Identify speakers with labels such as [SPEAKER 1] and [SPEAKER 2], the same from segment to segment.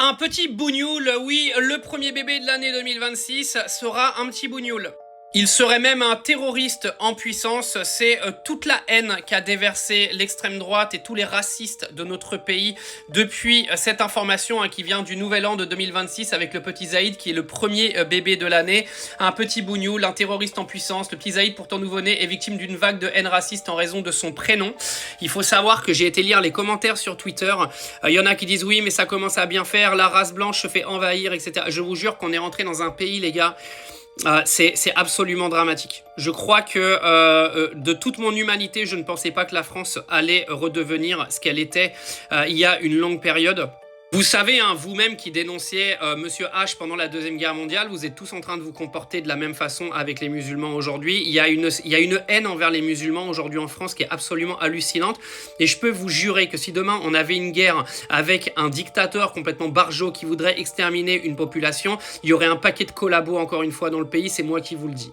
[SPEAKER 1] Un petit bougnoul, oui, le premier bébé de l'année 2026 sera un petit bougnoul. Il serait même un terroriste en puissance, c'est toute la haine qu'a déversé l'extrême droite et tous les racistes de notre pays depuis cette information qui vient du nouvel an de 2026 avec le petit Zaïd qui est le premier bébé de l'année. Un petit bougnoul, un terroriste en puissance. Le petit Zaïd, pourtant nouveau-né, est victime d'une vague de haine raciste en raison de son prénom. Il faut savoir que j'ai été lire les commentaires sur Twitter. Il y en a qui disent oui mais ça commence à bien faire, la race blanche se fait envahir, etc. Je vous jure qu'on est rentré dans un pays, les gars, c'est absolument dramatique. Je crois que de toute mon humanité, je ne pensais pas que la France allait redevenir ce qu'elle était il y a une longue période. Vous savez, hein, vous-même qui dénonciez Monsieur H pendant la Deuxième Guerre mondiale, vous êtes tous en train de vous comporter de la même façon avec les musulmans aujourd'hui. Il y a une haine envers les musulmans aujourd'hui en France qui est absolument hallucinante. Et je peux vous jurer que si demain on avait une guerre avec un dictateur complètement barjot qui voudrait exterminer une population, il y aurait un paquet de collabos encore une fois dans le pays, c'est moi qui vous le dis.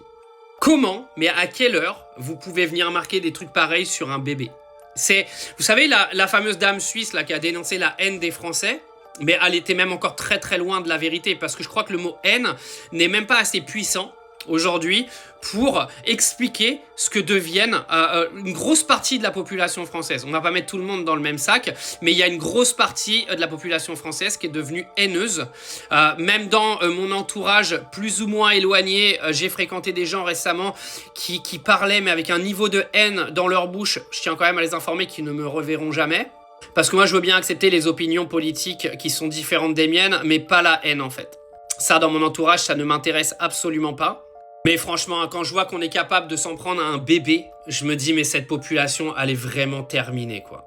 [SPEAKER 1] Comment, mais à quelle heure, vous pouvez venir marquer des trucs pareils sur un bébé? Vous savez, la fameuse dame suisse là, qui a dénoncé la haine des Français, mais elle était même encore très très loin de la vérité, parce que je crois que le mot haine n'est même pas assez puissant aujourd'hui pour expliquer ce que deviennent une grosse partie de la population française. On va pas mettre tout le monde dans le même sac, mais il y a une grosse partie de la population française qui est devenue haineuse. Même dans mon entourage plus ou moins éloigné, j'ai fréquenté des gens récemment qui parlaient, mais avec un niveau de haine dans leur bouche. Je tiens quand même à les informer qu'ils ne me reverront jamais. Parce que moi, je veux bien accepter les opinions politiques qui sont différentes des miennes, mais pas la haine, en fait. Ça, dans mon entourage, ça ne m'intéresse absolument pas. Mais franchement, quand je vois qu'on est capable de s'en prendre à un bébé, je me dis, mais cette population, elle est vraiment terminée, quoi.